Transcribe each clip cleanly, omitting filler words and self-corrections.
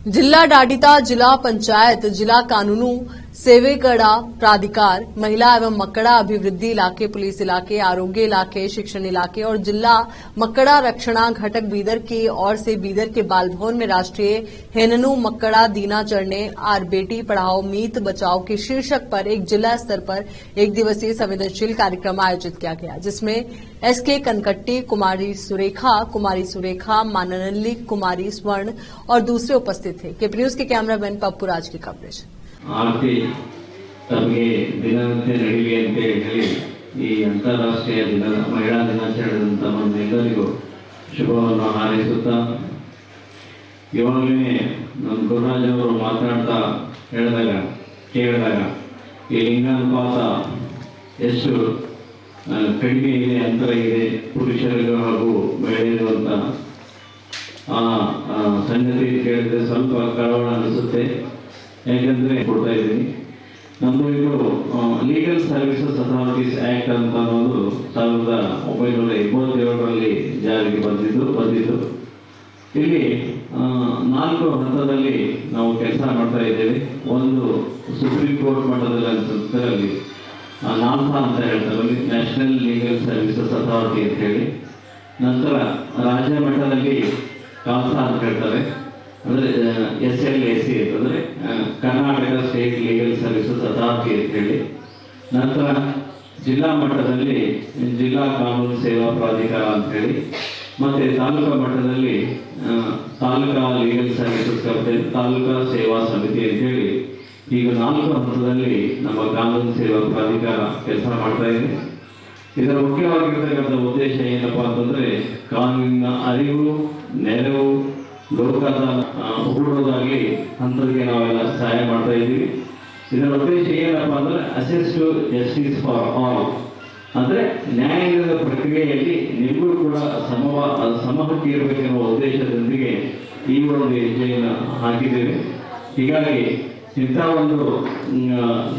जिला डाडीता जिला पंचायत जिला कानूनू सेवेकड़ा प्राधिकार महिला एवं मकड़ा अभिवृद्धि इलाके पुलिस इलाके आरोग्य इलाके शिक्षण इलाके और जिला मकड़ा रक्षणा घटक बीदर की ओर से बीदर के बाल भवन में राष्ट्रीय हेननु मकड़ा दिनाचरणे आर बेटी पढ़ाओ मीत बचाओ के शीर्षक पर एक जिला स्तर पर एक दिवसीय संवेदनशील कार्यक्रम आयोजित किया गया, जिसमें एसके कनकट्टी, कुमारी सुरेखा, माननल्ली कुमारी स्वर्ण और दूसरे उपस्थित थे। केपी न्यूज के कैमरामैन पप्पू राज की कवरेज। आरती तಮಗೆ ದಿನದಂತೆ ನಡೆಯಲಿ ಅಂತ ಹೇಳಿ ಈ ಅಂತಾರಾಷ್ಟ್ರೀಯ ಮಹಿಳಾ ದಿನಾಚರಣೆ ತಮ್ಮೆಲ್ಲರಿಗೂ ಶುಭವನ್ನು ಹಾರೈಸುತ್ತಾ, ಇವಾಗಲೇ ನಮ್ಮ ಗುರುರಾಜ್ ಅವರು ಮಾತನಾಡ್ತಾ ಕೇಳಿದಾಗ ಈ ಲಿಂಗಾನುಪಾತ ಎಷ್ಟು ಕಡಿಮೆ ಇದೆ, ಅಂತರ ಇದೆ ಪುರುಷರಿಗೂ ಹಾಗೂ ಮಹಿಳೆಯರು ಅಂತ ಆ ಸಂಗತಿ ಕೇಳಿದ್ರೆ ಸ್ವಲ್ಪ ಕಳವಳ ಅನಿಸುತ್ತೆ. ಯಾಕಂದರೆ ಕೊಡ್ತಾ ಇದ್ದೀನಿ, ನಮ್ಮದು ಲೀಗಲ್ ಸರ್ವಿಸಸ್ ಅಥಾರಿಟೀಸ್ ಆ್ಯಕ್ಟ್ ಅಂತ ಅನ್ನೋದು 1987ರಲ್ಲಿ ಜಾರಿಗೆ ಬಂದಿದ್ದು ಇಲ್ಲಿ 4 ಹಂತದಲ್ಲಿ ನಾವು ಕೆಲಸ ಮಾಡ್ತಾ ಇದ್ದೇವೆ. ಒಂದು ಸುಪ್ರೀಂ ಕೋರ್ಟ್ ಮಟ್ಟದಲ್ಲಿ ನಾಲ್ಸ ಅಂತ ಹೇಳ್ತಾರೆ, ನ್ಯಾಷನಲ್ ಲೀಗಲ್ ಸರ್ವಿಸಸ್ ಅಥಾರಿಟಿ ಅಂತ ಹೇಳಿ. ನಂತರ ರಾಜ್ಯ ಮಟ್ಟದಲ್ಲಿ ಕಾಲ್ಸಾ ಅಂತ ಹೇಳ್ತಾರೆ, ಅಂದರೆ SLAC ಅಂತಂದರೆ Karnataka state legal services authority ಅಂತ ಹೇಳಿ. ನಂತರ ಜಿಲ್ಲಾ ಮಟ್ಟದಲ್ಲಿ ಜಿಲ್ಲಾ ಕಾನೂನು ಸೇವಾ ಪ್ರಾಧಿಕಾರ ಅಂತ ಹೇಳಿ, ಮತ್ತು ತಾಲೂಕಾ ಮಟ್ಟದಲ್ಲಿ ತಾಲೂಕಾ ಲೀಗಲ್ ಸರ್ವಿಸಸ್ ತಾಲೂಕಾ ಸೇವಾ ಸಮಿತಿ ಅಂತೇಳಿ ಈಗ 4 ಹಂತದಲ್ಲಿ ನಮ್ಮ ಕಾನೂನು ಸೇವಾ ಪ್ರಾಧಿಕಾರ ಕೆಲಸ ಮಾಡ್ತಾ ಇದೆ. ಇದರ ಮುಖ್ಯವಾಗಿರ್ತಕ್ಕಂಥ ಉದ್ದೇಶ ಏನಪ್ಪಾ ಅಂತಂದರೆ ಕಾನೂನಿನ ಅರಿವು, ನೆರವು, ಲೋಕದ ಹೂಡೋದಾಗಲಿ ಅಂಥದ್ರಿಗೆ ನಾವೆಲ್ಲ ಸಹಾಯ ಮಾಡ್ತಾ ಇದ್ದೀವಿ. ಇದರ ಉದ್ದೇಶ ಏನಪ್ಪ ಅಂದರೆ access to justice for all, ಅಂದರೆ ನ್ಯಾಯಾಂಗದ ಪ್ರಕ್ರಿಯೆಯಲ್ಲಿ ನಿಮಗೂ ಕೂಡ ಸಮಹಕ್ಕಿ ಇರಬೇಕೆನ್ನುವ ಉದ್ದೇಶದೊಂದಿಗೆ ಈ ಒಂದು ಹೆಜ್ಜೆಯನ್ನು ಹಾಕಿದ್ದೇವೆ. ಹೀಗಾಗಿ ಇಂಥ ಒಂದು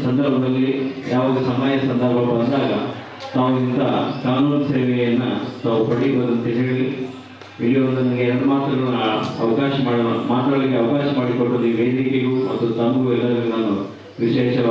ಸಂದರ್ಭದಲ್ಲಿ ಯಾವುದೇ ಸಮಯ ಸಂದರ್ಭ ಬಂದಾಗ ತಾವು ಇಂಥ ಕಾನೂನು ಸೇವೆಯನ್ನು ತಾವು ಪಡೆಯಬಹುದಂತ ಹೇಳಿ ವಿಡಿಯೋದಲ್ಲಿ ನನಗೆ 2 ಮಾತುಗಳನ್ನ ಮಾತಾಡಲಿಕ್ಕೆ ಅವಕಾಶ ಮಾಡಿಕೊಟ್ಟದ್ದು ಈ ವೇದಿಕೆಗೂ ಮತ್ತು ತಮಗೂ ಎಲ್ಲರಿಗೂ ನಾನು ವಿಶೇಷವಾಗಿ